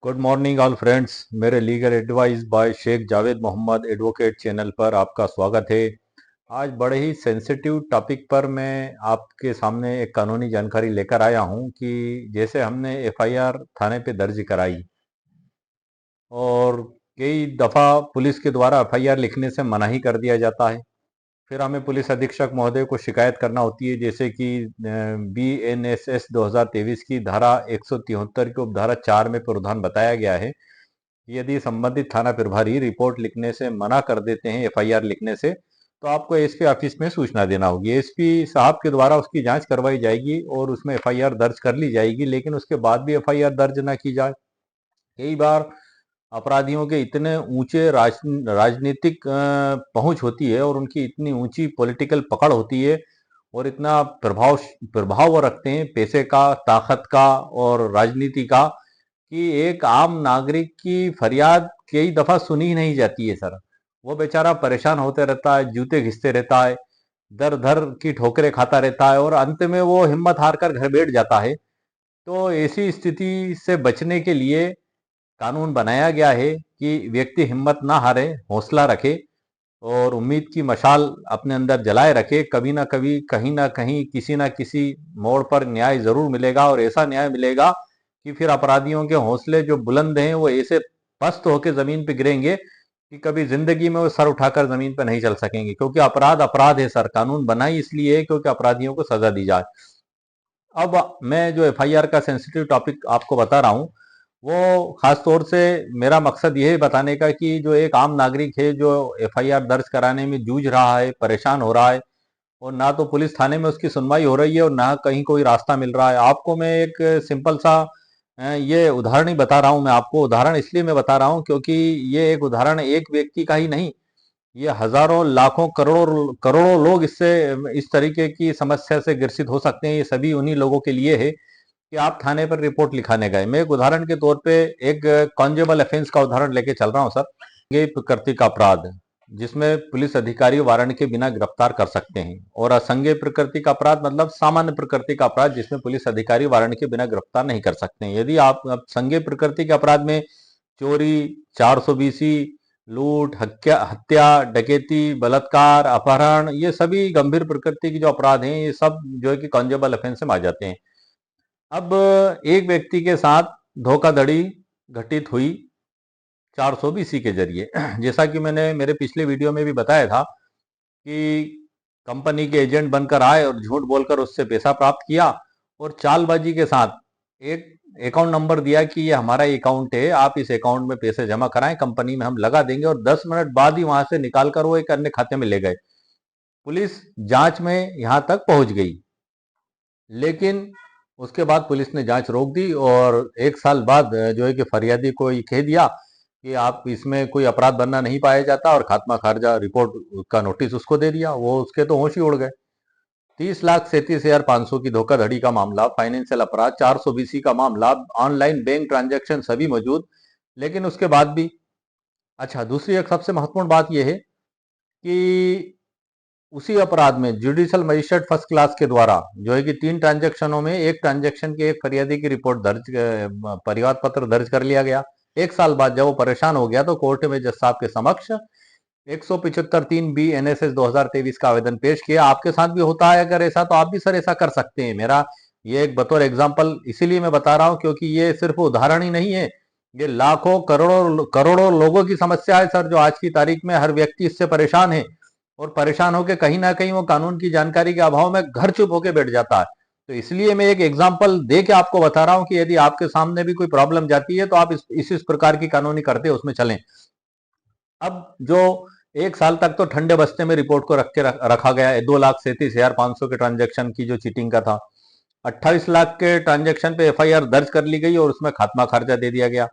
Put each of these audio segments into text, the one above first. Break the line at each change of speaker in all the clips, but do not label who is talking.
Good morning all friends. मेरे legal advice by Sheikh Javed Mohammad advocate channel पर आपका स्वागत है। आज बड़े ही सेंसिटिव टॉपिक पर मैं आपके सामने एक कानूनी जानकारी लेकर आया हूं कि जैसे हमने एफआईआर थाने पे दर्ज कराई और कई दफ़ा पुलिस के द्वारा एफआईआर लिखने से मना ही कर दिया जाता है। फिर हमें पुलिस अधीक्षक महोदय को शिकायत करना होती है, जैसे कि BNSS 2023 की धारा 173 की उपधारा 4 में प्रावधान बताया गया है। यदि संबंधित थाना प्रभारी रिपोर्ट लिखने से मना कर देते हैं, एफआईआर लिखने से, तो आपको एसपी ऑफिस में सूचना देना होगी। एसपी साहब के द्वारा उसकी जांच करवाई जाएगी और उसमें एफआईआर दर्ज कर ली जाएगी। लेकिन उसके बाद भी एफआईआर दर्ज ना की जाए, कई बार अपराधियों के इतने ऊंचे राजनीतिक पहुंच होती है और उनकी इतनी ऊंची पॉलिटिकल पकड़ होती है और इतना प्रभाव वो रखते हैं पैसे का, ताकत का और राजनीति का, कि एक आम नागरिक की फरियाद कई दफा सुनी ही नहीं जाती है सर। वो बेचारा परेशान होते रहता है, जूते घिसते रहता है, दर दर की ठोकरें खाता रहता है और अंत में वो हिम्मत हार कर घर बैठ जाता है। तो ऐसी स्थिति से बचने के लिए कानून बनाया गया है कि व्यक्ति हिम्मत ना हारे, हौसला रखे और उम्मीद की मशाल अपने अंदर जलाए रखे। कभी ना कभी, कहीं ना कहीं, किसी ना किसी मोड़ पर न्याय जरूर मिलेगा और ऐसा न्याय मिलेगा कि फिर अपराधियों के हौसले जो बुलंद हैं वो ऐसे पस्त होकर जमीन पे गिरेंगे कि कभी जिंदगी में वो सर उठाकर जमीन पर नहीं चल सकेंगे। क्योंकि अपराध अपराध है सर, कानून बना ही इसलिए है क्योंकि अपराधियों को सजा दी जाए। अब मैं जो एफआईआर का सेंसिटिव टॉपिक आपको बता रहा हूं, वो खास तौर से मेरा मकसद ये है बताने का कि जो एक आम नागरिक है जो एफआईआर दर्ज कराने में जूझ रहा है, परेशान हो रहा है और ना तो पुलिस थाने में उसकी सुनवाई हो रही है और ना कहीं कोई रास्ता मिल रहा है। आपको मैं एक सिंपल सा ये उदाहरण ही बता रहा हूं। मैं आपको उदाहरण इसलिए मैं बता रहा हूं क्योंकि ये एक उदाहरण एक व्यक्ति का ही नहीं, ये हजारों, लाखों, करोड़ों करोड़ों लोग इससे, इस तरीके की समस्या से ग्रसित हो सकते हैं। ये सभी उन्हीं लोगों के लिए है कि आप थाने पर रिपोर्ट लिखाने गए। मैं एक उदाहरण के तौर पे एक कॉन्जेबल ऑफेंस का उदाहरण लेके चल रहा हूं सर। ये प्रकृति का अपराध जिसमें पुलिस अधिकारी वारंट के बिना गिरफ्तार कर सकते हैं, और असंज्ञेय प्रकृति का अपराध मतलब सामान्य प्रकृति का अपराध जिसमें पुलिस अधिकारी वारंट के बिना गिरफ्तार नहीं कर सकते हैं। यदि आप संज्ञेय प्रकृति के अपराध में चोरी, 420, लूट, हत्या, डकैती, बलात्कार, अपहरण, ये सभी गंभीर प्रकृति की जो अपराध हैं, ये सब जो है कि कॉन्जेबल ऑफेंस में आ जाते हैं। अब एक व्यक्ति के साथ धोखाधड़ी घटित हुई 420 के जरिए। जैसा कि मैंने मेरे पिछले वीडियो में भी बताया था कि कंपनी के एजेंट बनकर आए और झूठ बोलकर उससे पैसा प्राप्त किया और चालबाजी के साथ एक अकाउंट नंबर दिया कि ये हमारा अकाउंट है, आप इस अकाउंट में पैसे जमा कराएं, कंपनी में हम लगा देंगे, और 10 मिनट बाद ही वहां से निकालकर वो एक अन्य खाते में ले गए। पुलिस जांच में यहां तक पहुंच गई, लेकिन उसके बाद पुलिस ने जांच रोक दी और एक साल बाद जो है कि फरियादी को ये कह दिया कि आप इसमें कोई अपराध बनना नहीं पाया जाता, और खात्मा खारिजा रिपोर्ट का नोटिस उसको दे दिया। वो उसके तो होश ही उड़ गए। 30,37,500 की धोखाधड़ी का मामला, फाइनेंशियल अपराध, 420 का मामला, ऑनलाइन बैंक ट्रांजैक्शन सभी मौजूद। लेकिन उसके बाद भी, अच्छा, दूसरी एक सबसे महत्वपूर्ण बात यह है कि उसी अपराध में जुडिशियल मजिस्ट्रेट फर्स्ट क्लास के द्वारा जो है कि 3 ट्रांजैक्शनों में एक ट्रांजैक्शन के एक फरियादी की रिपोर्ट दर्ज, परिवाद पत्र दर्ज कर लिया गया। एक साल बाद जब वो परेशान हो गया तो कोर्ट में जज साहब के समक्ष 175(3)B NSS 2023 का आवेदन पेश किया। आपके साथ भी होता है अगर ऐसा, तो आप भी सर ऐसा कर सकते हैं। मेरा ये एक बतौर एग्जाम्पल इसीलिए मैं बता रहा हूं क्योंकि ये सिर्फ उदाहरण ही नहीं है, ये लाखों, करोड़ों करोड़ों लोगों की समस्या है सर, जो आज की तारीख में हर व्यक्ति इससे परेशान है और परेशान होकर कहीं ना कहीं वो कानून की जानकारी के अभाव में घर चुप होकर बैठ जाता है। तो इसलिए मैं एक एग्जाम्पल दे के आपको बता रहा हूं कि यदि आपके सामने भी कोई प्रॉब्लम जाती है तो आप इस प्रकार की कानूनी करते उसमें चलें। अब जो एक साल तक तो ठंडे बस्ते में रिपोर्ट को रखा गया है। 2,37,500 के ट्रांजेक्शन की जो चीटिंग का था, 28 लाख के ट्रांजेक्शन पे एफआईआर दर्ज कर ली गई और उसमें खात्मा खारिजा दे दिया गया।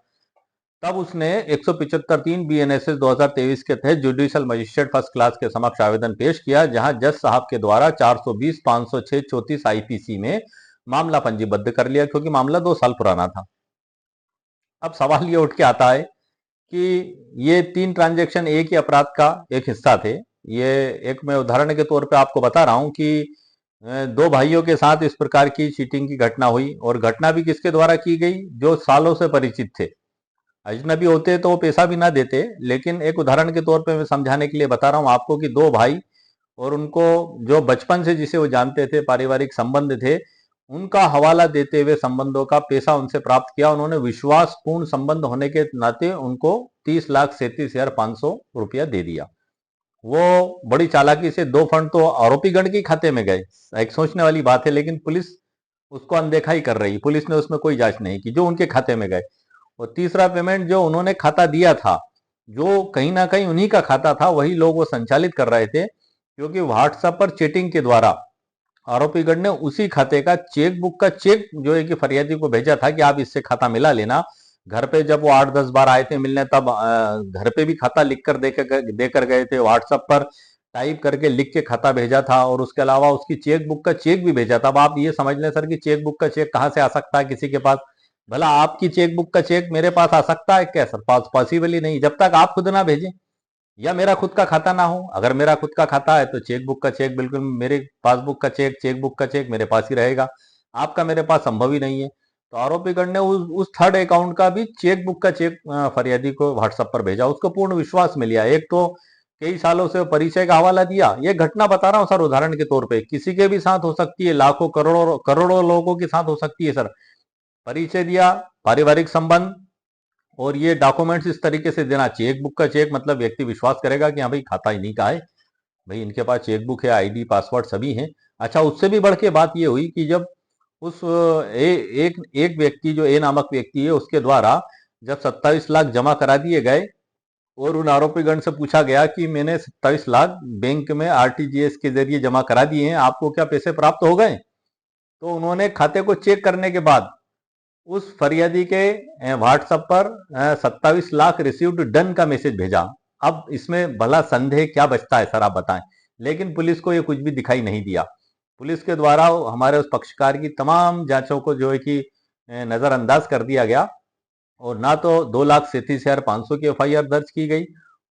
तब उसने 175(3)B NSS 2023 के तहत जुडिशियल मजिस्ट्रेट फर्स्ट क्लास के समक्ष आवेदन पेश किया, जहां जज साहब के द्वारा 420, 506, 34 आईपीसी में मामला पंजीबद्ध कर लिया क्योंकि मामला 2 साल पुराना था। अब सवाल ये उठ के आता है कि ये 3 ट्रांजैक्शन एक ही अपराध का एक हिस्सा थे। ये एक मैं उदाहरण के तौर पे आपको बता रहा हूं कि 2 भाइयों के साथ इस प्रकार की चीटिंग की घटना हुई और घटना भी किसके द्वारा की गई, जो सालों से परिचित थे। अजनबी होते तो वो पैसा भी ना देते, लेकिन एक उदाहरण के तौर पे मैं समझाने के लिए बता रहा हूँ आपको कि दो भाई और उनको जो बचपन से जिसे वो जानते थे, पारिवारिक संबंध थे, उनका हवाला देते हुए संबंधों का पैसा उनसे प्राप्त किया। उन्होंने विश्वासपूर्ण संबंध होने के नाते उनको 30,37,500 रुपया दे दिया। वो बड़ी चालाकी से दो फंड तो आरोपी गण के खाते में गए। एक सोचने वाली बात है, लेकिन पुलिस उसको अनदेखा ही कर रही। पुलिस ने उसमें कोई जांच नहीं की, जो उनके खाते में गए। और तीसरा पेमेंट जो उन्होंने खाता दिया था, जो कहीं ना कहीं उन्हीं का खाता था, वही लोग वो संचालित कर रहे थे, क्योंकि व्हाट्सएप पर चैटिंग के द्वारा आरोपीगण ने उसी खाते का चेक बुक का चेक जो है कि फरियादी को भेजा था कि आप इससे खाता मिला लेना। घर पे जब वो 8-10 बार आए थे मिलने, तब घर पे भी खाता लिख कर देकर गए थे। व्हाट्सएप पर टाइप करके लिख के खाता भेजा था, और उसके अलावा उसकी चेक बुक का चेक भी भेजा था। अब आप ये समझ लें सर कि चेक बुक का चेक कहाँ से आ सकता है किसी के पास? भला आपकी चेक बुक का चेक मेरे पास आ सकता है क्या सर? पॉसिबल ही नहीं, जब तक आप खुद ना भेजें या मेरा खुद का खाता ना हो। अगर मेरा खुद का खाता है तो चेक बुक का चेक बिल्कुल, मेरे पासबुक का चेक, चेक बुक का चेक मेरे पास ही रहेगा। आपका मेरे पास संभव ही नहीं है। तो आरोपीगण ने उस थर्ड अकाउंट का भी चेक बुक का चेक फरियादी को व्हाट्सएप पर भेजा। उसको पूर्ण विश्वास में लिया। एक तो कई सालों से परिचय का हवाला दिया। ये घटना बता रहा हूं सर उदाहरण के तौर पे, किसी के भी साथ हो सकती है, लाखों करोड़ों करोड़ों लोगों के साथ हो सकती है सर। परिचय दिया, पारिवारिक संबंध, और ये डॉक्यूमेंट्स इस तरीके से देना। चेक बुक का चेक मतलब व्यक्ति विश्वास करेगा कि हाँ भाई खाता इन्हीं का है, भाई इनके पास चेक बुक है, आईडी पासवर्ड सभी हैं। अच्छा, उससे भी बढ़ के बात ये हुई कि जब उस एक एक व्यक्ति जो ए नामक व्यक्ति है, उसके द्वारा जब 27 लाख जमा करा दिए गए, और उन आरोपीगण से पूछा गया कि मैंने 27 लाख बैंक में आरटीजीएस के जरिए जमा करा दिए हैं, आपको क्या पैसे प्राप्त हो गए? तो उन्होंने खाते को चेक करने के बाद उस फरियादी के व्हाट्सएप पर 27 लाख रिसीव्ड डन का मैसेज भेजा। अब इसमें भला संदेह क्या बचता है सर, आप बताएं? लेकिन पुलिस को ये कुछ भी दिखाई नहीं दिया। पुलिस के द्वारा हमारे उस पक्षकार की तमाम जांचों को जो है कि नजरअंदाज कर दिया गया, और ना तो 2,37,500 की एफआईआर दर्ज की गई,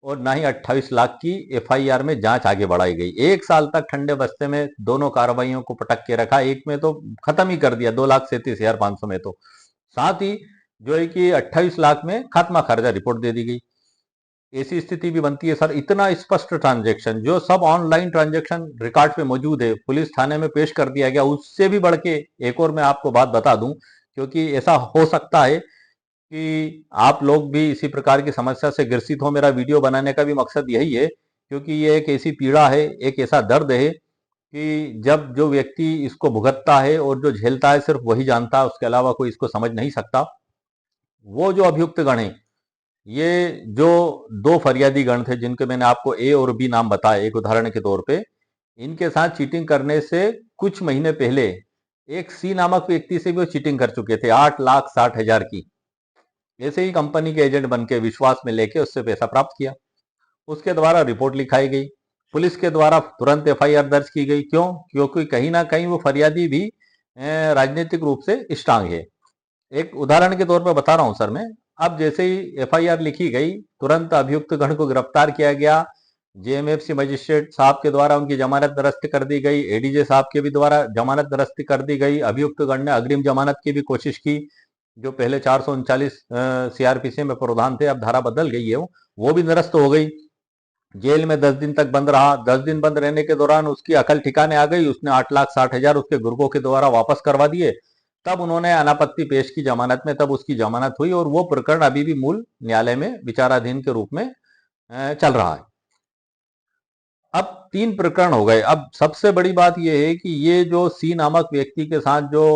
और ना ही 28 लाख की एफआईआर में जांच आगे बढ़ाई गई। 1 साल तक ठंडे बस्ते में दोनों कार्रवाइयों को पटक के रखा। एक में तो खत्म ही कर दिया 2,37,500 में, तो साथ ही जो है कि 28 लाख में खात्मा खारिजा रिपोर्ट दे दी गई। ऐसी स्थिति भी बनती है सर। इतना स्पष्ट ट्रांजैक्शन जो सब ऑनलाइन ट्रांजैक्शन रिकॉर्ड पे मौजूद है, पुलिस थाने में पेश कर दिया गया। उससे भी बढ़ के एक और मैं आपको बात बता दूं, क्योंकि ऐसा हो सकता है कि आप लोग भी इसी प्रकार की समस्या से ग्रसित हो। मेरा वीडियो बनाने का भी मकसद यही है, क्योंकि ये एक ऐसी पीड़ा है, एक ऐसा दर्द है कि जब जो व्यक्ति इसको भुगतता है और जो झेलता है सिर्फ वही जानता है, उसके अलावा कोई इसको समझ नहीं सकता। वो जो अभियुक्त गण है, ये जो दो फरियादी गण थे जिनके मैंने आपको ए और बी नाम बताए एक उदाहरण के तौर पे, इनके साथ चीटिंग करने से कुछ महीने पहले एक सी नामक व्यक्ति से भी वो चीटिंग कर चुके थे 8,60,000 की। ऐसे ही कंपनी के एजेंट बन के विश्वास में लेके उससे पैसा प्राप्त किया। उसके द्वारा रिपोर्ट लिखाई गई, पुलिस के द्वारा तुरंत एफआईआर दर्ज की गई। क्यों? क्योंकि कहीं ना कहीं वो फरियादी भी राजनीतिक रूप से स्ट्रांग है। एक उदाहरण के तौर पर बता रहा हूं सर मैं। अब जैसे ही एफआईआर लिखी गई, तुरंत अभियुक्त गण को गिरफ्तार किया गया। जेएमएफसी मजिस्ट्रेट साहब के द्वारा उनकी जमानत निरस्त कर दी गई। एडीजे साहब के भी द्वारा जमानत निरस्त कर दी गई। अभियुक्त गण ने अग्रिम जमानत की भी कोशिश की। जो पहले 439 सीआरपीसी में प्रावधान थे, अब धारा बदल गई है, वो भी निरस्त हो गई। जेल में 10 दिन तक बंद रहा। 10 दिन बंद रहने के दौरान उसकी अकल ठिकाने आ गई। उसने 8,60,000 उसके गुर्गों के द्वारा वापस करवा दिए। तब उन्होंने अनापत्ति पेश की जमानत में, तब उसकी जमानत हुई, और वो प्रकरण अभी भी मूल न्यायालय में विचाराधीन के रूप में चल रहा है। अब 3 प्रकरण हो गए। अब सबसे बड़ी बात यह है कि ये जो सी नामक व्यक्ति के साथ जो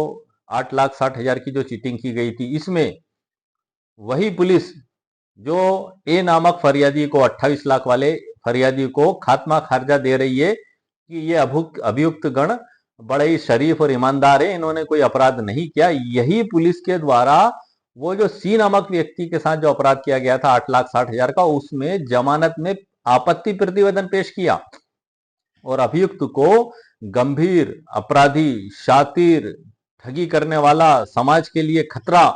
8,60,000 की जो चीटिंग की गई थी, इसमें वही पुलिस जो ए नामक फरियादी को 28 लाख वाले फरियादी को खात्मा खारिजा दे रही है कि ये अभियुक्त गण बड़े ही शरीफ और ईमानदार है, इन्होंने कोई अपराध नहीं किया। यही पुलिस के द्वारा वो जो सी नामक व्यक्ति के साथ जो अपराध किया गया था 8,60,000 का, उसमें जमानत में आपत्ति प्रतिवेदन पेश किया, और अभियुक्त को गंभीर अपराधी, शातिर, ठगी करने वाला, समाज के लिए खतरा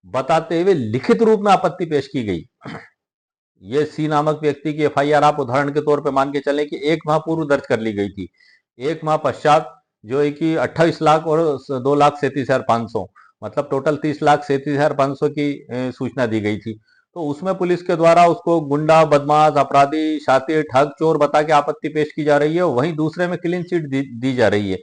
बताते हुए लिखित रूप में आपत्ति पेश की गई। ये सी नामक व्यक्ति की एफआईआर आप उदाहरण के तौर पे मान के चलें कि 1 माह पूर्व दर्ज कर ली गई थी। 1 माह पश्चात जो है कि 28 लाख और 2,37,500, मतलब टोटल 30,37,500 की सूचना दी गई थी। तो उसमें पुलिस के द्वारा उसको गुंडा, बदमाश, अपराधी, शातिर, ठग, चोर बता के आपत्ति पेश की जा रही है, वहीं दूसरे में क्लीन चिट दी जा रही है।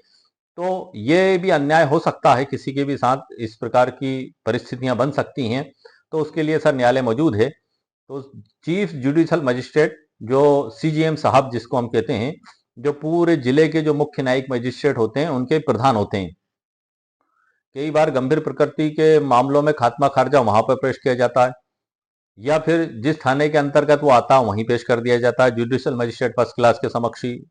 तो ये भी अन्याय हो सकता है, किसी के भी साथ इस प्रकार की परिस्थितियां बन सकती हैं। तो उसके लिए सर न्यायालय मौजूद है। तो चीफ जुडिशल मजिस्ट्रेट जो सीजीएम साहब जिसको हम कहते हैं, जो पूरे जिले के जो मुख्य न्यायिक मजिस्ट्रेट होते हैं उनके प्रधान होते हैं। कई बार गंभीर प्रकृति के मामलों में खात्मा खारिजा वहां पर पेश किया जाता है, या फिर जिस थाने के अंतर्गत वो आता है वहीं पेश कर दिया जाता है जुडिशल मजिस्ट्रेट फर्स्ट क्लास के समक्ष ही।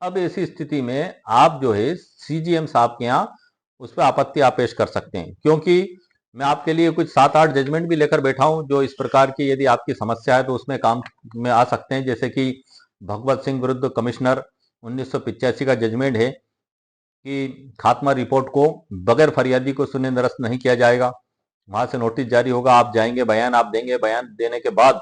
अब ऐसी स्थिति में आप जो है सीजीएम साहब के यहाँ उस पर आपत्ति आप पेश कर सकते हैं, क्योंकि मैं आपके लिए कुछ 7-8 जजमेंट भी लेकर बैठा हूं जो इस प्रकार की यदि आपकी समस्या है तो उसमें काम में आ सकते हैं। जैसे कि भगवत सिंह विरुद्ध कमिश्नर 1985 का जजमेंट है कि खात्मा रिपोर्ट को बगैर फरियादी को सुने निरस्त नहीं किया जाएगा। वहां से नोटिस जारी होगा, आप जाएंगे, बयान आप देंगे, बयान देने के बाद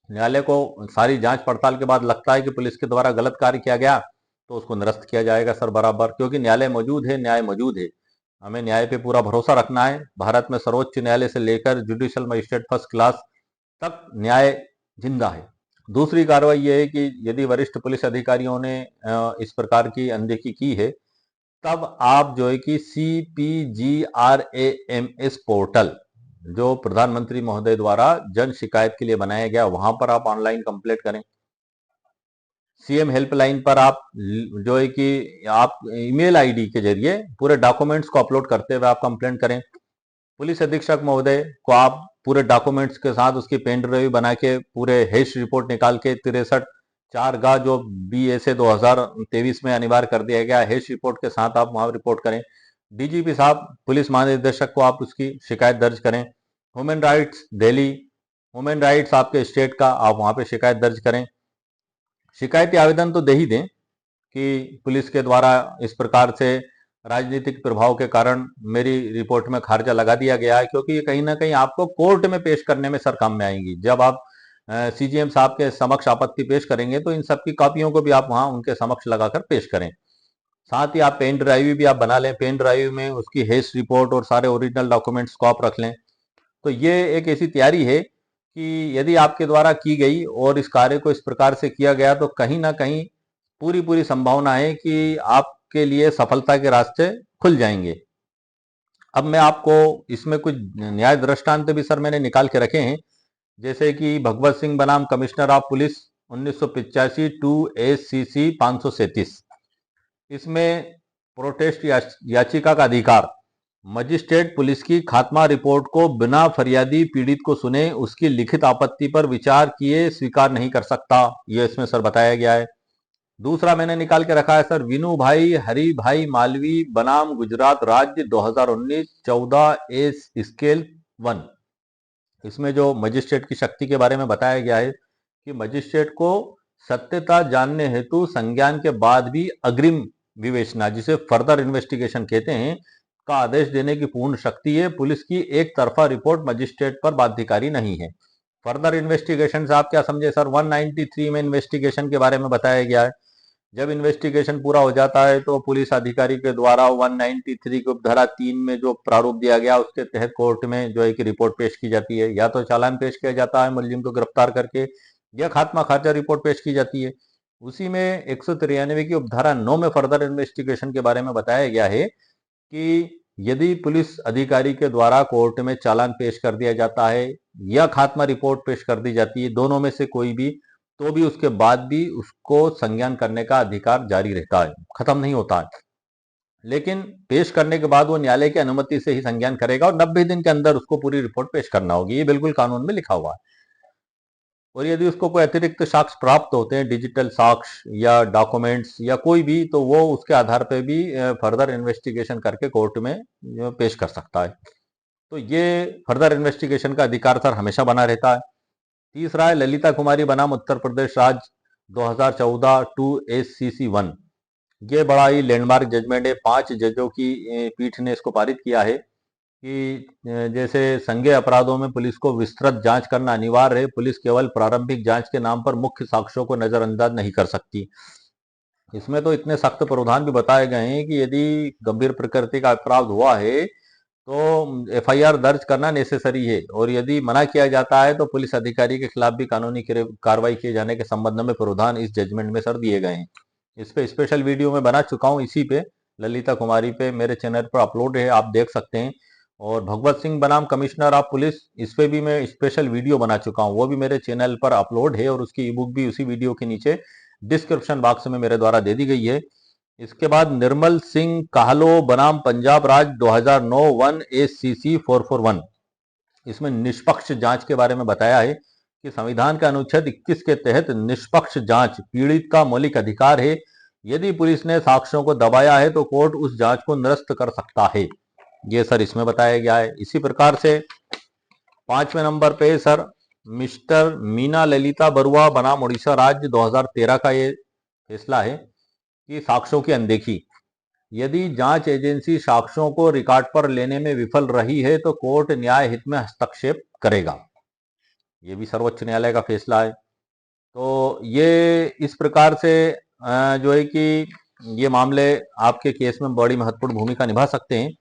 न्यायालय को सारी जांच पड़ताल के बाद लगता है कि पुलिस के द्वारा गलत कार्य किया गया तो उसको निरस्त किया जाएगा सर बराबर, क्योंकि न्यायालय मौजूद है, न्याय मौजूद है। हमें न्याय पे पूरा भरोसा रखना है। भारत में सर्वोच्च न्यायालय से लेकर जुडिशियल मजिस्ट्रेट फर्स्ट क्लास तक न्याय जिंदा है। दूसरी कार्रवाई यह है कि यदि वरिष्ठ पुलिस अधिकारियों ने इस प्रकार की अनदेखी की है, तब आप जो है कि CPGRAMS पोर्टल जो प्रधानमंत्री महोदय द्वारा जन शिकायत के लिए बनाया गया, वहां पर आप ऑनलाइन कंप्लेंट करें। सीएम हेल्पलाइन पर आप जो है कि आप ईमेल आईडी के जरिए पूरे डॉक्यूमेंट्स को अपलोड करते हुए आप कंप्लेंट करें। पुलिस अधीक्षक महोदय को आप पूरे डॉक्यूमेंट्स के साथ उसकी पेन ड्राइव बना के पूरे हेश रिपोर्ट निकाल के 63/4 जो BSA 2023 में अनिवार्य कर दिया गया हेश रिपोर्ट के साथ आप वहां रिपोर्ट करें। डीजीपी साहब, पुलिस महानिदेशक को आप उसकी शिकायत दर्ज करें। Human rights Delhi, human rights आपके स्टेट का, आप वहां पे शिकायत दर्ज करें। शिकायती आवेदन तो दे ही दें कि पुलिस के द्वारा इस प्रकार से राजनीतिक प्रभाव के कारण मेरी रिपोर्ट में खारिजा लगा दिया गया है, क्योंकि ये कहीं ना कहीं आपको कोर्ट में पेश करने में सर काम में आएंगी। जब आप सीजीएम साहब के समक्ष आपत्ति पेश करेंगे तो इन सब की कॉपियों को भी आप वहां उनके समक्ष लगाकर पेश करें। साथ ही आप पेन ड्राइव भी आप बना लें, पेन ड्राइव में उसकी हेस रिपोर्ट और सारे ओरिजिनल डॉक्यूमेंट्स को आप रख लें। तो ये एक ऐसी तैयारी है कि यदि आपके द्वारा की गई और इस कार्य को इस प्रकार से किया गया तो कहीं ना कहीं पूरी पूरी संभावना है कि आपके लिए सफलता के रास्ते खुल जाएंगे। अब मैं आपको इसमें कुछ न्याय दृष्टांत भी सर मैंने निकाल के रखे हैं। जैसे कि भगवत सिंह बनाम commissioner of police 1985 two SCC 537, इसमें प्रोटेस्ट याचिका का अधिकार, मजिस्ट्रेट पुलिस की खात्मा रिपोर्ट को बिना फरियादी पीड़ित को सुने उसकी लिखित आपत्ति पर विचार किए स्वीकार नहीं कर सकता, यह इसमें सर बताया गया है। दूसरा मैंने निकाल के रखा है सर, विनू भाई हरि भाई मालवी बनाम गुजरात राज्य 2019 14 एस स्केल 1, इसमें जो मजिस्ट्रेट की शक्ति के बारे में बताया गया है कि मजिस्ट्रेट को सत्यता जानने हेतु संज्ञान के बाद भी अग्रिम विवेचना, जिसे फर्दर इन्वेस्टिगेशन कहते हैं, का आदेश देने की पूर्ण शक्ति है। पुलिस की एक तरफा रिपोर्ट मजिस्ट्रेट पर बाध्यकारी नहीं है। फर्दर इन्वेस्टिगेशन से आप क्या समझे सर? 193 में इन्वेस्टिगेशन के बारे में बताया गया है। जब इन्वेस्टिगेशन पूरा हो जाता है तो पुलिस अधिकारी के द्वारा 193 की उपधारा 3 में जो प्रारूप दिया गया उसके तहत कोर्ट में जो है कि रिपोर्ट पेश की जाती है। या तो चालान पेश किया जाता है मुलजिम को गिरफ्तार करके, या खात्मा खारिजा रिपोर्ट पेश की जाती है। उसी में 193 की उपधारा 9 में फर्दर इन्वेस्टिगेशन के बारे में बताया गया है कि यदि पुलिस अधिकारी के द्वारा कोर्ट में चालान पेश कर दिया जाता है या खात्मा रिपोर्ट पेश कर दी जाती है, दोनों में से कोई भी, तो भी उसके बाद भी उसको संज्ञान करने का अधिकार जारी रहता है, खत्म नहीं होता है। लेकिन पेश करने के बाद वो न्यायालय की अनुमति से ही संज्ञान करेगा और 90 दिन के अंदर उसको पूरी रिपोर्ट पेश करना होगी। ये बिल्कुल कानून में लिखा हुआ है। और यदि उसको कोई अतिरिक्त साक्ष्य प्राप्त होते हैं, डिजिटल साक्ष्य या डॉक्यूमेंट्स या कोई भी, तो वो उसके आधार पर भी फर्दर इन्वेस्टिगेशन करके कोर्ट में पेश कर सकता है। तो ये फर्दर इन्वेस्टिगेशन का अधिकार सर हमेशा बना रहता है। तीसरा है ललिता कुमारी बनाम उत्तर प्रदेश राज्य 2014 टू SCC 1, ये बड़ा ही लैंडमार्क जजमेंट है। 5 जजों की पीठ ने इसको पारित किया है कि जैसे संज्ञेय अपराधों में पुलिस को विस्तृत जांच करना अनिवार्य है। पुलिस केवल प्रारंभिक जांच के नाम पर मुख्य साक्ष्यों को नजरअंदाज नहीं कर सकती। इसमें तो इतने सख्त प्रावधान भी बताए गए हैं कि यदि गंभीर प्रकृति का अपराध हुआ है तो एफआईआर दर्ज करना नेसेसरी है, और यदि मना किया जाता है तो पुलिस अधिकारी के खिलाफ भी कानूनी कार्रवाई किए जाने के संबंध में प्रावधान इस जजमेंट में सर दिए गए हैं। इस पे स्पेशल वीडियो में बना चुका हूँ, इसी पे ललिता कुमारी पे मेरे चैनल पर अपलोड है, आप देख सकते हैं। और भगवत सिंह बनाम कमिश्नर ऑफ पुलिस, इस पे भी मैं स्पेशल वीडियो बना चुका हूँ, वो भी मेरे चैनल पर अपलोड है, और उसकी ई बुक भी उसी वीडियो के नीचे डिस्क्रिप्शन बॉक्स में मेरे द्वारा दे दी गई है। इसके बाद निर्मल सिंह काहलो बनाम पंजाब राज 2009 1 ACC 441, इसमें निष्पक्ष जांच के बारे में बताया है कि संविधान के अनुच्छेद 21 के तहत निष्पक्ष जांच पीड़ित का मौलिक अधिकार है। यदि पुलिस ने साक्ष्यों को दबाया है तो कोर्ट उस जांच को निरस्त कर सकता है, ये सर इसमें बताया गया है। इसी प्रकार से 5वें नंबर पे सर मिस्टर मीना ललिता बरुआ बनाम उड़ीसा राज्य 2013 का ये फैसला है कि साक्ष्यों की अनदेखी। यदि जांच एजेंसी साक्ष्यों को रिकॉर्ड पर लेने में विफल रही है तो कोर्ट न्याय हित में हस्तक्षेप करेगा। ये भी सर्वोच्च न्यायालय का फैसला है। तो ये इस प्रकार से जो है कि ये मामले आपके केस में बड़ी महत्वपूर्ण भूमिका निभा सकते हैं।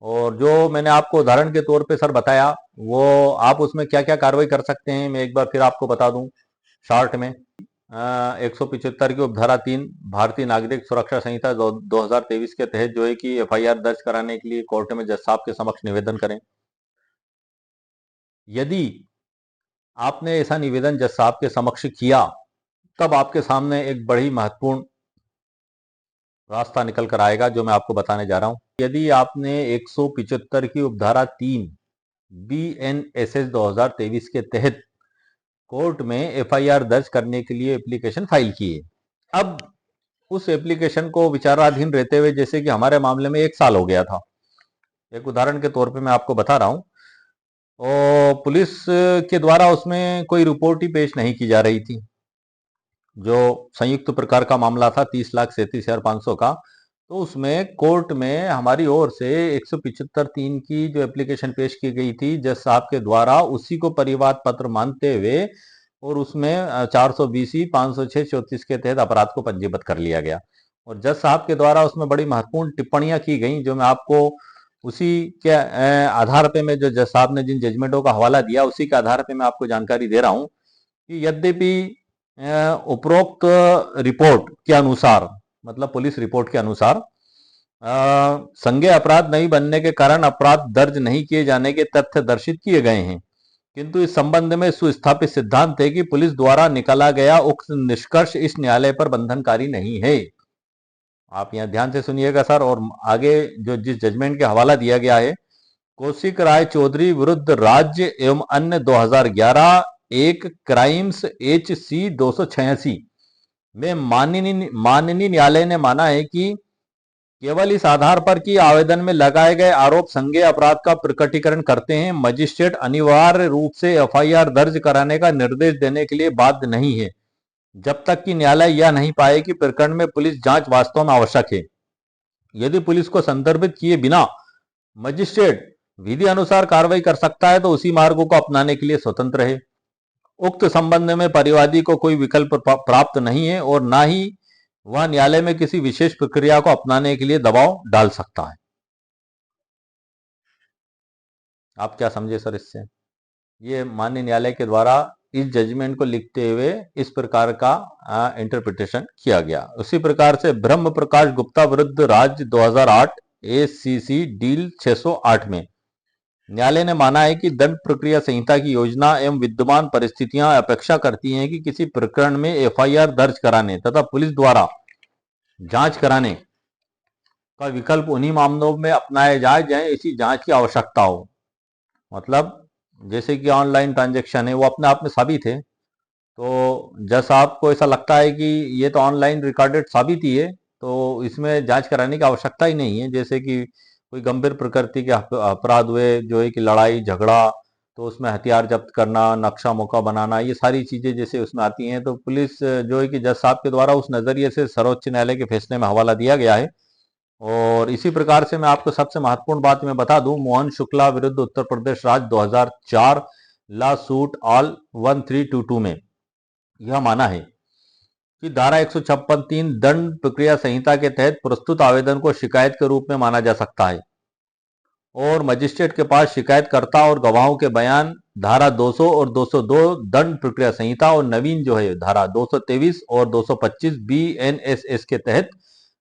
और जो मैंने आपको उदाहरण के तौर पे सर बताया, वो आप उसमें क्या क्या कार्रवाई कर सकते हैं मैं एक बार फिर आपको बता दूं शॉर्ट में। 175 की उपधारा 3 भारतीय नागरिक सुरक्षा संहिता 2023 के तहत जो है कि एफआईआर दर्ज कराने के लिए कोर्ट में जज साहब के समक्ष निवेदन करें। यदि आपने ऐसा निवेदन जज साहब के समक्ष किया, तब आपके सामने एक बड़ी महत्वपूर्ण रास्ता निकल कर आएगा, जो मैं आपको बताने जा रहा हूं। यदि आपने 175 की उपधारा 3 BNSS 2023 के तहत कोर्ट में एफआईआर दर्ज करने के लिए एप्लीकेशन फाइल की है, अब उस एप्लीकेशन को विचाराधीन रहते हुए, जैसे कि हमारे मामले में 1 साल हो गया था, एक उदाहरण के तौर पे मैं आपको बता रहा हूं, और पुलिस के द्वारा उसमें कोई रिपोर्ट ही पेश नहीं की जा रही थी। जो संयुक्त प्रकार का मामला था 30,37,500 का, तो उसमें कोर्ट में हमारी ओर से 175(3) की जो एप्लीकेशन पेश की गई थी जज साहब के द्वारा, उसी को परिवाद पत्र मानते हुए, और उसमें 420 506 34 के तहत अपराध को पंजीबद्ध कर लिया गया। और जज साहब के द्वारा उसमें बड़ी महत्वपूर्ण टिप्पणियां की गई, जो मैं आपको उसी के आधार पे, मैं जो जज साहब ने जिन जजमेंटों का हवाला दिया उसी के आधार पे मैं आपको जानकारी दे रहा हूं कि यद्यपि उपरोक्त रिपोर्ट के अनुसार, मतलब पुलिस रिपोर्ट के अनुसार, संज्ञेय अपराध नहीं बनने के कारण अपराध दर्ज नहीं किए जाने के तथ्य दर्शित किए गए हैं, किंतु इस संबंध में सुस्थापित सिद्धांत है कि पुलिस द्वारा निकाला गया उक्त निष्कर्ष इस न्यायालय पर बंधनकारी नहीं है। आप यहां ध्यान से सुनिएगा सर, और आगे जो जिस जजमेंट के हवाला दिया गया है, कौशिक राय चौधरी विरुद्ध राज्य एवं अन्य 2011 एक क्राइम्स HC 286 में माननीय न्यायालय ने माना है कि केवल इस आधार पर कि आवेदन में लगाए गए आरोप संज्ञेय अपराध का प्रकटीकरण करते हैं, मजिस्ट्रेट अनिवार्य रूप से एफआईआर दर्ज कराने का निर्देश देने के लिए बाध्य नहीं है, जब तक कि न्यायालय यह नहीं पाए कि प्रकरण में पुलिस जांच वास्तव में आवश्यक है। यदि पुलिस को संदर्भित किए बिना मजिस्ट्रेट विधि अनुसार कार्रवाई कर सकता है तो उसी मार्गों को अपनाने के लिए स्वतंत्र है। उक्त संबंध में परिवादी को कोई विकल्प प्राप्त नहीं है, और ना ही वह न्यायालय में किसी विशेष प्रक्रिया को अपनाने के लिए दबाव डाल सकता है। आप क्या समझे सर इससे? ये माननीय न्यायालय के द्वारा इस जजमेंट को लिखते हुए इस प्रकार का इंटरप्रिटेशन किया गया। उसी प्रकार से ब्रह्म प्रकाश गुप्ता विरुद्ध राज्य 2008 ACC डील 608 में न्यायालय ने माना है कि दंड प्रक्रिया संहिता की योजना एवं विद्यमान परिस्थितियां अपेक्षा करती हैं कि किसी प्रकरण में एफआईआर दर्ज कराने तथा पुलिस द्वारा जांच कराने का विकल्प उन्हीं मामलों में अपनाया जाए जहां इसी जांच की आवश्यकता हो। मतलब जैसे कि ऑनलाइन ट्रांजैक्शन है, वो अपने आप में साबित है, तो जज साहब को ऐसा लगता है कि ये तो ऑनलाइन रिकॉर्डेड साबित ही है, तो इसमें जांच कराने की आवश्यकता ही नहीं है। जैसे कि कोई गंभीर प्रकृति के अपराध हुए, जो है कि लड़ाई झगड़ा, तो उसमें हथियार जब्त करना, नक्शा मौका बनाना, ये सारी चीजें जैसे उसमें आती हैं, तो पुलिस जो है कि जज साहब के द्वारा उस नजरिए से सर्वोच्च न्यायालय के फैसले में हवाला दिया गया है। और इसी प्रकार से मैं आपको सबसे महत्वपूर्ण बात मैं बता दूं, मोहन शुक्ला विरुद्ध उत्तर प्रदेश राज्य 2004 ला सूट ऑल 1322 में यह माना है कि धारा 156(3) दंड प्रक्रिया संहिता के तहत प्रस्तुत आवेदन को शिकायत के रूप में माना जा सकता है। और मजिस्ट्रेट के पास शिकायतकर्ता और गवाहों के बयान धारा 200 और 202 दंड प्रक्रिया संहिता और नवीन जो है धारा 223 और 225 BNSS के तहत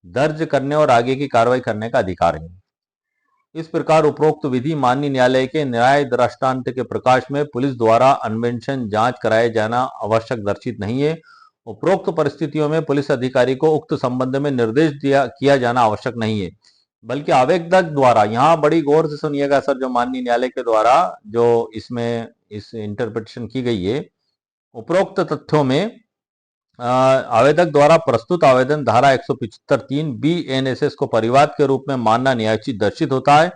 दर्ज करने और आगे की कार्रवाई करने का अधिकार है। इस प्रकार उपरोक्त विधि माननीय न्यायालय के न्याय दृष्टांत के प्रकाश में पुलिस द्वारा अन्वेषण जांच कराया जाना आवश्यक दर्शित नहीं है। उपरोक्त परिस्थितियों में पुलिस अधिकारी को उक्त संबंध में निर्देश किया जाना आवश्यक नहीं है, बल्कि आवेदक द्वारा, यहाँ बड़ी गौर से सुनिएगा सर, जो माननीय न्यायालय के द्वारा जो इसमें इस इंटरप्रिटेशन की गई है, उपरोक्त तथ्यों में आवेदक द्वारा प्रस्तुत आवेदन धारा 175(3) BNSS को परिवाद के रूप में मानना न्यायोचित दर्शित होता है।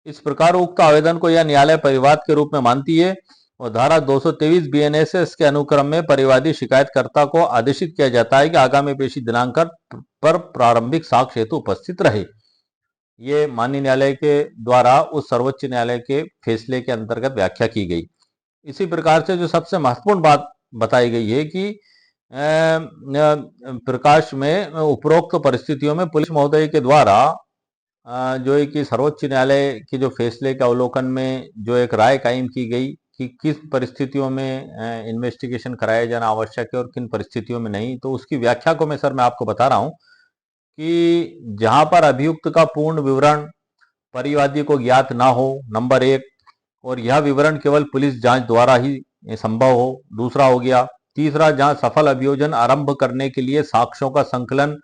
इस प्रकार उक्त आवेदन को यह न्यायालय परिवाद के रूप में मानती है और धारा 223 BNSS के अनुक्रम में परिवादी शिकायतकर्ता को आदेशित किया जाता है कि आगामी पेशी दिनांक पर प्रारंभिक साक्ष्य हेतु उपस्थित रहे। ये माननीय न्यायालय के द्वारा उस सर्वोच्च न्यायालय के फैसले के अंतर्गत व्याख्या की गई। इसी प्रकार से जो सबसे महत्वपूर्ण बात बताई गई है कि प्रकाश में उपरोक्त परिस्थितियों में पुलिस महोदय के द्वारा जो है कि सर्वोच्च न्यायालय के जो फैसले के अवलोकन में जो एक राय कायम की गई कि किस परिस्थितियों में इन्वेस्टिगेशन कराया जाना आवश्यक है और किन परिस्थितियों में नहीं, तो उसकी व्याख्या को मैं आपको बता रहा हूं कि जहां पर अभियुक्त का पूर्ण विवरण परिवादी को ज्ञात ना हो, नंबर 1, और यह विवरण केवल पुलिस जांच द्वारा ही संभव हो, दूसरा हो गया। तीसरा, जहां सफल अभियोजन आरंभ करने के लिए साक्ष्यों का संकलन,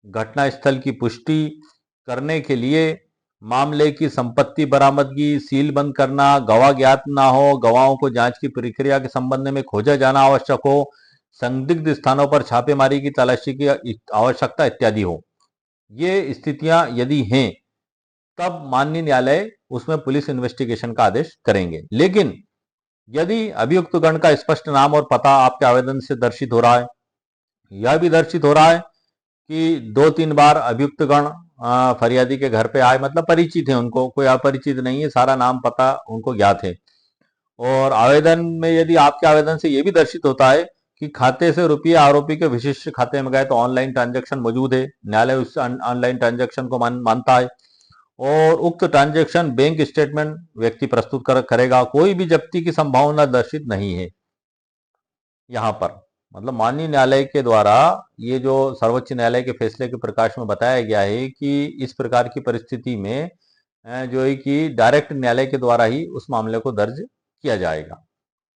घटना स्थल की पुष्टि करने के लिए मामले की संपत्ति बरामदगी, सील बंद करना, गवाह ज्ञात ना हो, गवाहों को जांच की प्रक्रिया के संबंध में खोजा जाना आवश्यक हो, संदिग्ध स्थानों पर छापेमारी की तलाशी की आवश्यकता इत्यादि हो। ये स्थितियां यदि हैं तब माननीय न्यायालय उसमें पुलिस इन्वेस्टिगेशन का आदेश करेंगे। लेकिन यदि अभियुक्त गण का स्पष्ट नाम और पता आपके आवेदन से दर्शित हो रहा है, यह भी दर्शित हो रहा है कि 2-3 बार अभियुक्त गण फरियादी के घर पे आए, मतलब परिचित है उनको, कोई अपरिचित नहीं है, सारा नाम पता उनको ज्ञात है। और आवेदन में यदि आपके आवेदन से यह भी दर्शित होता है कि खाते से रुपये आरोपी के विशिष्ट खाते में गए, तो ऑनलाइन ट्रांजैक्शन मौजूद है, न्यायालय उस ऑनलाइन ट्रांजैक्शन को मानता है और उक्त ट्रांजैक्शन बैंक स्टेटमेंट व्यक्ति प्रस्तुत करेगा, कोई भी जब्ती की संभावना दर्शित नहीं है। यहाँ पर मतलब माननीय न्यायालय के द्वारा ये जो सर्वोच्च न्यायालय के फैसले के प्रकाश में बताया गया है कि इस प्रकार की परिस्थिति में जो है कि डायरेक्ट न्यायालय के द्वारा ही उस मामले को दर्ज किया जाएगा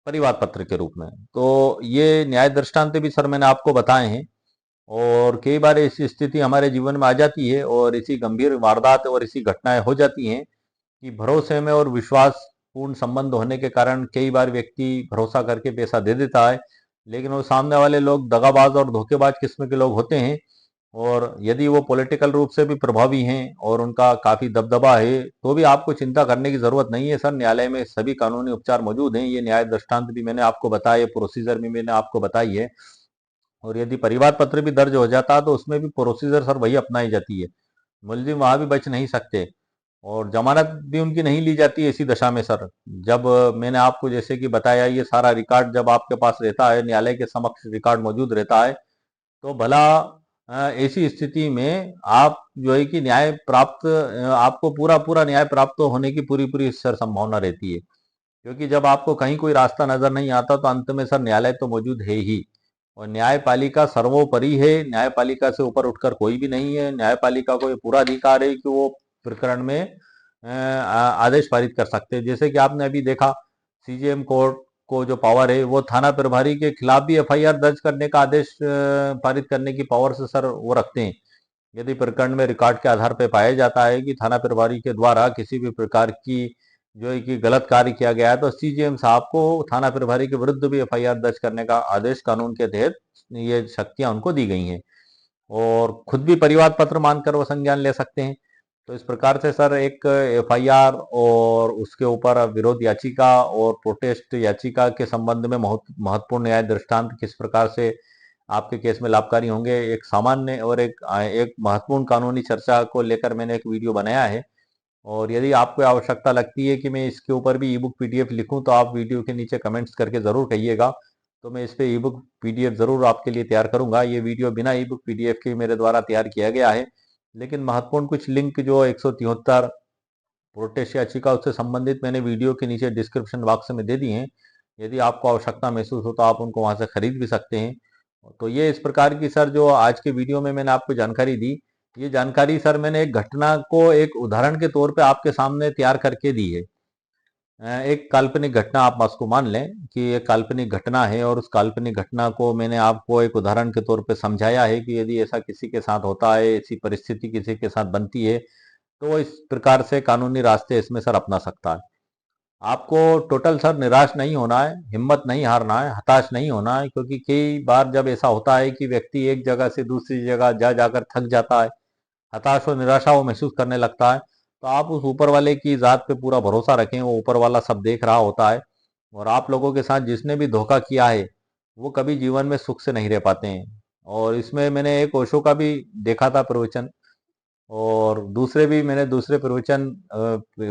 परिवाद पत्र के रूप में। तो ये न्याय दृष्टांत भी सर मैंने आपको बताए हैं और कई बार ऐसी स्थिति हमारे जीवन में आ जाती है और इसी गंभीर वारदात और इसी घटनाएं हो जाती हैं कि भरोसे में और विश्वास पूर्ण संबंध होने के कारण कई बार व्यक्ति भरोसा करके पैसा दे देता है, लेकिन वो सामने वाले लोग दगाबाज और धोखेबाज किस्म के लोग होते हैं और यदि वो पॉलिटिकल रूप से भी प्रभावी हैं और उनका काफी दबदबा है तो भी आपको चिंता करने की जरूरत नहीं है सर। न्यायालय में सभी कानूनी उपचार मौजूद हैं, ये न्याय दृष्टांत भी मैंने आपको बताया, प्रोसीजर भी मैंने आपको बताई है। और यदि परिवार पत्र भी दर्ज हो जाता है तो उसमें भी प्रोसीजर सर वही अपनाई जाती है, मुलजिम वहां भी बच नहीं सकते और जमानत भी उनकी नहीं ली जाती ऐसी दशा में सर। जब मैंने आपको जैसे कि बताया ये सारा रिकॉर्ड जब आपके पास रहता है, न्यायालय के समक्ष रिकॉर्ड मौजूद रहता है, तो भला ऐसी स्थिति में आप जो है कि न्याय प्राप्त आपको पूरा पूरा न्याय प्राप्त होने की पूरी पूरी सर संभावना रहती है, क्योंकि जब आपको कहीं कोई रास्ता नजर नहीं आता तो अंत में सर न्यायालय तो मौजूद है ही और न्यायपालिका सर्वोपरि है, न्यायपालिका से ऊपर उठकर कोई भी नहीं है। न्यायपालिका को ये पूरा अधिकार है कि वो प्रकरण में आदेश पारित कर सकते हैं। जैसे कि आपने अभी देखा सीजेएम कोर्ट को जो पावर है वो थाना प्रभारी के खिलाफ भी एफआईआर दर्ज करने का आदेश पारित करने की पावर से सर वो रखते हैं। यदि प्रकरण में रिकॉर्ड के आधार पर पाया जाता है कि थाना प्रभारी के द्वारा किसी भी प्रकार की जो है कि गलत कार्य किया गया है तो सीजेएम साहब को थाना प्रभारी के विरुद्ध भी एफआईआर दर्ज करने का आदेश कानून के तहत ये शक्तियां उनको दी गई हैं और खुद भी परिवाद पत्र मानकर वो संज्ञान ले सकते हैं। तो इस प्रकार से सर एक एफआईआर और उसके ऊपर विरोध याचिका और प्रोटेस्ट याचिका के संबंध में महत्वपूर्ण न्याय दृष्टांत किस प्रकार से आपके केस में लाभकारी होंगे, एक सामान्य और एक महत्वपूर्ण कानूनी चर्चा को लेकर मैंने एक वीडियो बनाया है। और यदि आपको आवश्यकता लगती है कि मैं इसके ऊपर भी ई बुक पीडीएफ लिखूं तो आप वीडियो के नीचे कमेंट्स करके ज़रूर कहिएगा, तो मैं इस पे ई बुक पीडीएफ ज़रूर आपके लिए तैयार करूंगा। ये वीडियो बिना ई बुक पीडीएफ के मेरे द्वारा तैयार किया गया है, लेकिन महत्वपूर्ण कुछ लिंक जो 173 प्रोटेस्ट याचिका उससे संबंधित मैंने वीडियो के नीचे डिस्क्रिप्शन बॉक्स में दे दी हैं। यदि आपको आवश्यकता महसूस हो तो आप उनको वहां से खरीद भी सकते हैं। तो ये इस प्रकार की सर जो आज के वीडियो में मैंने आपको जानकारी दी, ये जानकारी सर मैंने एक घटना को एक उदाहरण के तौर पे आपके सामने तैयार करके दी है। एक काल्पनिक घटना आप उसको मान लें कि ये काल्पनिक घटना है, और उस काल्पनिक घटना को मैंने आपको एक उदाहरण के तौर पे समझाया है कि यदि ऐसा किसी के साथ होता है, ऐसी परिस्थिति किसी के साथ बनती है, तो वो इस प्रकार से कानूनी रास्ते इसमें सर अपना सकता है। आपको टोटल सर निराश नहीं होना है, हिम्मत नहीं हारना है, हताश नहीं होना है, क्योंकि कई बार जब ऐसा होता है कि व्यक्ति एक जगह से दूसरी जगह जा जाकर थक जाता है, हताश और निराशा वो महसूस करने लगता है, तो आप उस ऊपर वाले की ज़ात पे पूरा भरोसा रखें। वो ऊपर वाला सब देख रहा होता है, और आप लोगों के साथ जिसने भी धोखा किया है, वो कभी जीवन में सुख से नहीं रह पाते हैं। और इसमें मैंने एक ओशो का भी देखा था प्रवचन, और दूसरे भी मैंने दूसरे प्रवचन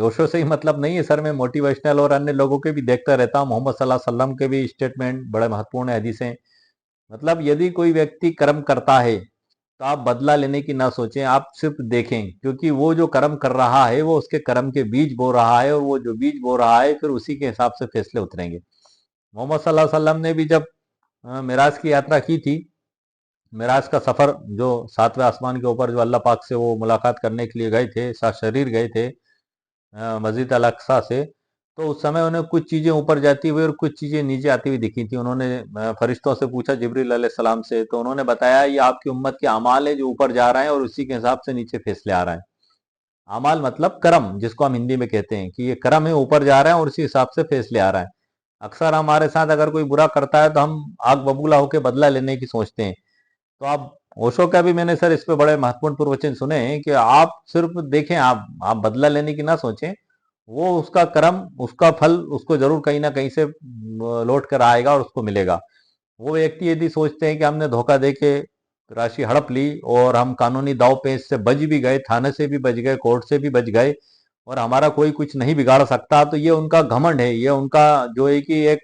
ओशो से ही मतलब नहीं है सर, मैं मोटिवेशनल और अन्य लोगों के भी देखता रहता हूँ। मोहम्मद सल्लल्लाहु अलैहि वसल्लम के भी स्टेटमेंट बड़े महत्वपूर्ण है, हदीसें। मतलब यदि कोई व्यक्ति कर्म करता है तो आप बदला लेने की ना सोचें, आप सिर्फ देखें, क्योंकि वो जो कर्म कर रहा है वो उसके कर्म के बीज बो रहा है, और वो जो बीज बो रहा है फिर उसी के हिसाब से फैसले उतरेंगे। मोहम्मद सल्लल्लाहु अलैहि वसल्लम ने भी जब मिराज की यात्रा की थी, मिराज का सफर जो सातवें आसमान के ऊपर जो अल्लाह पाक से वो मुलाकात करने के लिए गए थे, शरीर गए थे मस्जिद अल अक्सा से, तो उस समय उन्हें कुछ चीजें ऊपर जाती हुई और कुछ चीजें नीचे आती हुई दिखी थी। उन्होंने फरिश्तों से पूछा, जिब्रील अलैहिस्सलाम से, तो उन्होंने बताया ये आपकी उम्मत के अमाल है जो ऊपर जा रहे हैं, और उसी के हिसाब से नीचे फैसले आ रहे हैं। अमाल मतलब कर्म, जिसको हम हिंदी में कहते हैं कि ये कर्म है, ऊपर जा रहे हैं और उसी हिसाब से फैसले आ रहे हैं। अक्सर हमारे साथ अगर कोई बुरा करता है तो हम आग बबूला होकर बदला लेने की सोचते हैं। तो आप ओशो का भी मैंने सर इस पे बड़े महत्वपूर्ण प्रवचन सुने हैं कि आप सिर्फ देखें, आप बदला लेने की ना सोचें। वो उसका कर्म, उसका फल उसको जरूर कहीं ना कहीं से लौट कर आएगा और उसको मिलेगा। वो व्यक्ति यदि सोचते हैं कि हमने धोखा दे के राशि हड़प ली और हम कानूनी दाव पेच से बच भी गए, थाने से भी बच गए, कोर्ट से भी बच गए, और हमारा कोई कुछ नहीं बिगाड़ सकता, तो ये उनका घमंड है, ये उनका जो है कि एक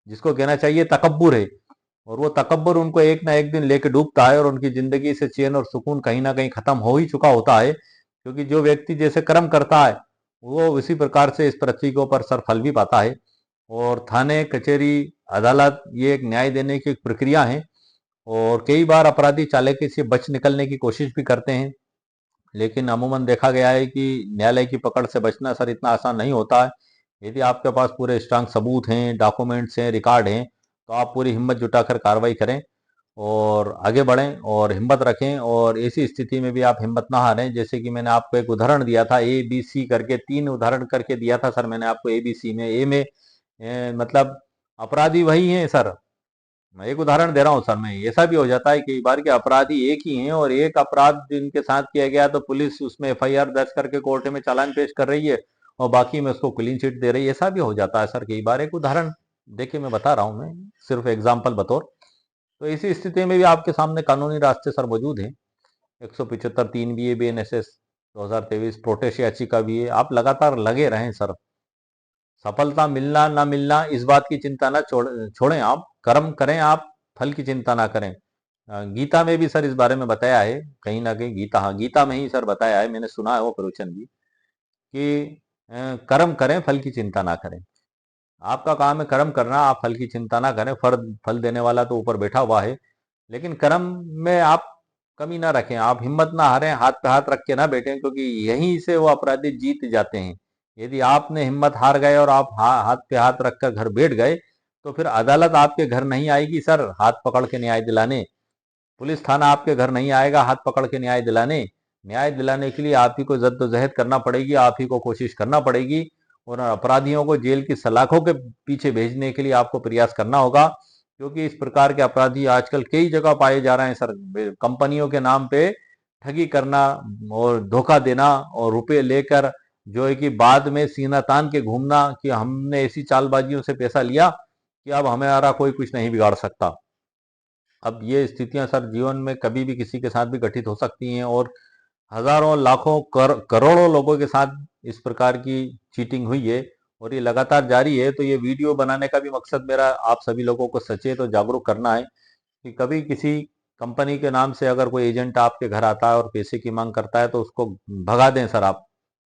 जिसको कहना चाहिए तकब्बुर है। और वो तकब्बुर उनको एक ना एक दिन लेके डूबता है, और उनकी जिंदगी से चैन और सुकून कहीं ना कहीं खत्म हो ही चुका होता है। क्योंकि जो व्यक्ति जैसे कर्म करता है वो उसी प्रकार से इस पृथ्वी के ऊपर सर फल भी पाता है। और थाने, कचहरी, अदालत ये एक न्याय देने की एक प्रक्रिया है, और कई बार अपराधी चालाकी से बच निकलने की कोशिश भी करते हैं, लेकिन अमूमन देखा गया है कि न्यायालय की पकड़ से बचना सर इतना आसान नहीं होता है। यदि आपके पास पूरे स्ट्रांग सबूत हैं, डॉक्यूमेंट्स हैं, रिकॉर्ड हैं, तो आप पूरी हिम्मत जुटाकर कार्रवाई करें और आगे बढ़ें और हिम्मत रखें। और ऐसी स्थिति में भी आप हिम्मत ना हारें। जैसे कि मैंने आपको एक उदाहरण दिया था, ए बी सी करके 3 उदाहरण करके दिया था सर मैंने आपको। ए बी सी में, ए में मतलब अपराधी वही हैं सर। मैं एक उदाहरण दे रहा हूँ सर। मैं ऐसा भी हो जाता है कई बार कि अपराधी एक ही हैं, और एक अपराध जिनके साथ किया गया तो पुलिस उसमें एफआईआर दर्ज करके कोर्ट में चालान पेश कर रही है, और बाकी में उसको क्लीन चिट दे रही है। ऐसा भी हो जाता है सर कई बार। एक उदाहरण देखिए मैं बता रहा हूँ, मैं सिर्फ एग्जाम्पल बतौर। तो इसी स्थिति में भी आपके सामने कानूनी रास्ते सर मौजूद हैं। 175(3) भी है, BNSS 2023 प्रोटेस्ट याचिका भी है। आप लगातार लगे रहें सर। सफलता मिलना ना मिलना इस बात की चिंता ना छोड़ें। आप कर्म करें, आप फल की चिंता ना करें। गीता में भी सर इस बारे में बताया है, कहीं ना कहीं गीता, हाँ गीता में ही सर बताया है, मैंने सुना है वो प्रवचन भी, कि कर्म करें, फल की चिंता ना करें। आपका काम है कर्म करना, आप फल की चिंता ना करें। फल देने वाला तो ऊपर बैठा हुआ है, लेकिन कर्म में आप कमी ना रखें, आप हिम्मत ना हारें, हाथ पे हाथ रख के ना बैठें, क्योंकि यहीं से वो अपराधी जीत जाते हैं। यदि आपने हिम्मत हार गए और आप हाथ पे हाथ रखकर घर बैठ गए, तो फिर अदालत आपके घर नहीं आएगी सर हाथ पकड़ के न्याय दिलाने। पुलिस थाना आपके घर नहीं आएगा हाथ पकड़ के न्याय दिलाने। न्याय दिलाने के लिए आप ही को जद्दोजहद करना पड़ेगी, आप ही को कोशिश करना पड़ेगी, और अपराधियों को जेल की सलाखों के पीछे भेजने के लिए आपको प्रयास करना होगा। क्योंकि इस प्रकार के अपराधी आजकल कई जगह पाए जा रहे हैं सर। कंपनियों के नाम पे ठगी करना और धोखा देना, और रुपए लेकर जो है कि बाद में सीना तान के घूमना कि हमने ऐसी चालबाजियों से पैसा लिया कि अब हमारा कोई कुछ नहीं बिगाड़ सकता। अब ये स्थितियां सर जीवन में कभी भी किसी के साथ भी घटित हो सकती हैं, और हजारों, लाखों, करोड़ों लोगों के साथ इस प्रकार की चीटिंग हुई है, और ये लगातार जारी है। तो ये वीडियो बनाने का भी मकसद मेरा आप सभी लोगों को सचेत और जागरूक करना है कि कभी किसी कंपनी के नाम से अगर कोई एजेंट आपके घर आता है और पैसे की मांग करता है तो उसको भगा दें सर। आप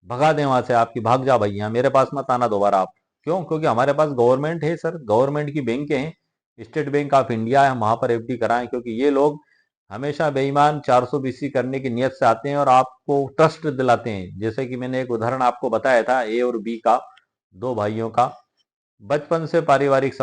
भगा दें वहां से, आपकी भाग जा भैया, मेरे पास मत आना दोबारा आप। क्यों? क्योंकि हमारे पास गवर्नमेंट है सर, गवर्नमेंट की बैंक हैं, स्टेट बैंक ऑफ इंडिया है, हम वहां पर एफडी कराएं। क्योंकि ये लोग हमेशा बेईमान 420 करने की नियत से आते हैं और आपको ट्रस्ट दिलाते हैं। जैसे कि मैंने एक उदाहरण आपको बताया था ए और बी का, दो भाइयों का, बचपन से पारिवारिक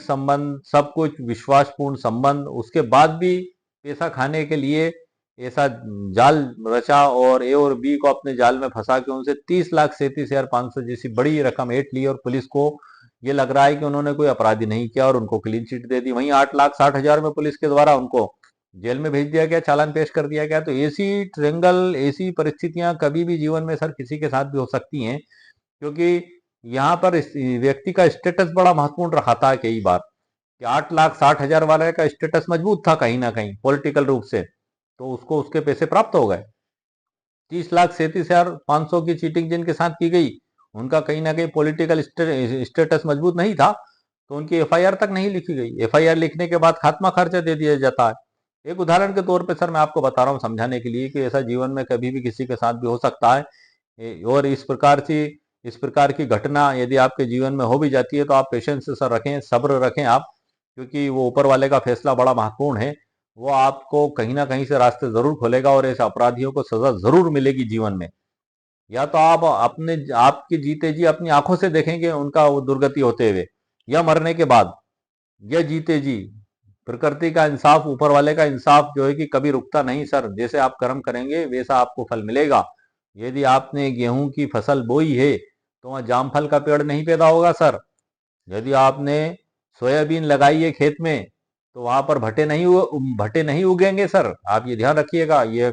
संबंध सब कुछ विश्वासपूर्ण संबंध, उसके बाद भी पैसा खाने के लिए ऐसा जाल रचा और ए और बी को अपने जाल में फंसा के उनसे 30,37,500 जैसी बड़ी रकम ऐंठ ली और पुलिस को ये लग रहा है कि उन्होंने कोई अपराधी नहीं किया और उनको क्लीन चिट दे दी। वहीं 8,60,000 में पुलिस के द्वारा उनको जेल में भेज दिया गया, चालान पेश कर दिया गया। तो ऐसी ट्रेंगल, ऐसी परिस्थितियां कभी भी जीवन में सर किसी के साथ भी हो सकती हैं। क्योंकि यहाँ पर इस व्यक्ति का स्टेटस बड़ा महत्वपूर्ण रहा था कई बार, कि 8,60,000 वाले का स्टेटस मजबूत था कहीं ना कहीं पॉलिटिकल रूप से, तो उसको उसके पैसे प्राप्त हो गए। 30,37,500 की चीटिंग जिनके साथ की गई, उनका कहीं ना कहीं पॉलिटिकल स्टेटस मजबूत नहीं था, तो उनकी एफआईआर तक नहीं लिखी गई। एफआईआर लिखने के बाद खात्मा खर्चा दे दिया जाता है। एक उदाहरण के तौर पे सर मैं आपको बता रहा हूँ समझाने के लिए, कि ऐसा जीवन में कभी भी किसी के साथ भी हो सकता है। और इस प्रकार की घटना यदि आपके जीवन में हो भी जाती है तो आप पेशेंस से सर रखें, सब्र रखें आप, क्योंकि वो ऊपर वाले का फैसला बड़ा महत्वपूर्ण है। वो आपको कहीं ना कहीं से रास्ते जरूर खोलेगा और ऐसे अपराधियों को सजा जरूर मिलेगी जीवन में। या तो आप अपने आपके जीते जी अपनी आंखों से देखेंगे उनका वो दुर्गति होते हुए, या मरने के बाद, या जीते जी। प्रकृति का इंसाफ, ऊपर वाले का इंसाफ जो है कि कभी रुकता नहीं सर। जैसे आप कर्म करेंगे वैसा आपको फल मिलेगा। यदि आपने गेहूं की फसल बोई है तो वहां जामफल का पेड़ नहीं पैदा होगा सर। यदि आपने सोयाबीन लगाई है खेत में तो वहां पर भट्टे नहीं उगेंगे सर। आप ये ध्यान रखिएगा, ये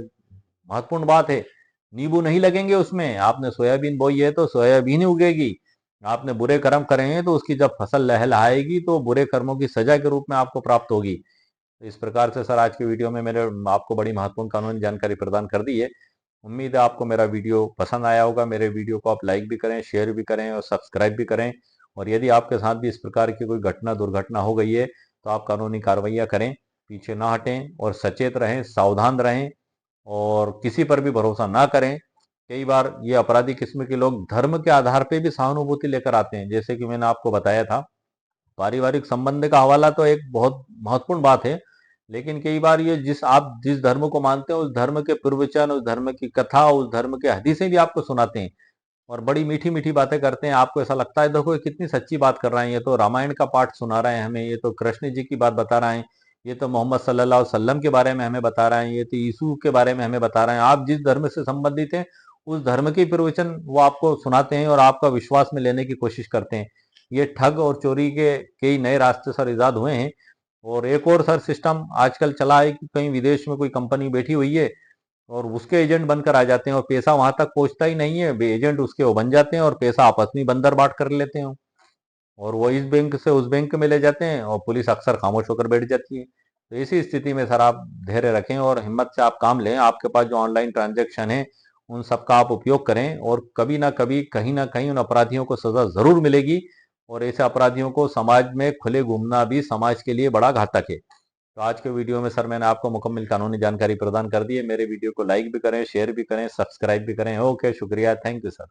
महत्वपूर्ण बात है। नींबू नहीं लगेंगे उसमें। आपने सोयाबीन बोई है तो सोयाबीन ही उगेगी। आपने बुरे कर्म करे हैं तो उसकी जब फसल लहलहाएगी तो बुरे कर्मों की सजा के रूप में आपको प्राप्त होगी। तो इस प्रकार से सर आज की वीडियो में मैंने आपको बड़ी महत्वपूर्ण कानूनी जानकारी प्रदान कर दी है। उम्मीद है आपको मेरा वीडियो पसंद आया होगा। मेरे वीडियो को आप लाइक भी करें, शेयर भी करें और सब्सक्राइब भी करें। और यदि आपके साथ भी इस प्रकार की कोई घटना दुर्घटना हो गई है तो आप कानूनी कार्रवाइयाँ करें, पीछे ना हटें और सचेत रहें, सावधान रहें और किसी पर भी भरोसा ना करें। कई बार ये अपराधी किस्म के लोग धर्म के आधार पे भी सहानुभूति लेकर आते हैं। जैसे कि मैंने आपको बताया था, पारिवारिक संबंध का हवाला तो एक बहुत महत्वपूर्ण बात है, लेकिन कई बार ये आप जिस धर्म को मानते हैं उस धर्म के प्रवचन, उस धर्म की कथा, उस धर्म के हदीसें भी आपको सुनाते हैं और बड़ी मीठी मीठी बातें करते हैं। आपको ऐसा लगता है देखो ये कितनी सच्ची बात कर रहे हैं, ये तो रामायण का पाठ सुना रहे हैं हमें, ये तो कृष्ण जी की बात बता रहे हैं, ये तो मोहम्मद सल्लल्लाहु अलैहि वसल्लम के बारे में हमें बता रहे हैं, ये तो यीशु के बारे में हमें बता रहे हैं। आप जिस धर्म से संबंधित हैं उस धर्म के प्रवचन वो आपको सुनाते हैं और आपका विश्वास में लेने की कोशिश करते हैं। ये ठग और चोरी के कई नए रास्ते सर इजाद हुए हैं। और एक और सर सिस्टम आजकल चला है कि कहीं विदेश में कोई कंपनी बैठी हुई है और उसके एजेंट बनकर आ जाते हैं और पैसा वहां तक पहुंचता ही नहीं है, एजेंट उसके वो बन जाते हैं और पैसा आपस में बंदर बांट कर लेते हैं। और वो इस बैंक से उस बैंक में ले जाते हैं और पुलिस अक्सर खामोश होकर बैठ जाती है। तो इसी स्थिति में सर आप धैर्य रखें और हिम्मत से आप काम लें। आपके पास जो ऑनलाइन ट्रांजैक्शन है उन सब का आप उपयोग करें और कभी ना कभी कहीं ना कहीं उन अपराधियों को सजा जरूर मिलेगी। और ऐसे अपराधियों को समाज में खुले घूमना भी समाज के लिए बड़ा घातक है। तो आज के वीडियो में सर मैंने आपको मुकम्मल कानूनी जानकारी प्रदान कर दी है। मेरे वीडियो को लाइक भी करें, शेयर भी करें, सब्सक्राइब भी करें। ओके, शुक्रिया, थैंक यू सर।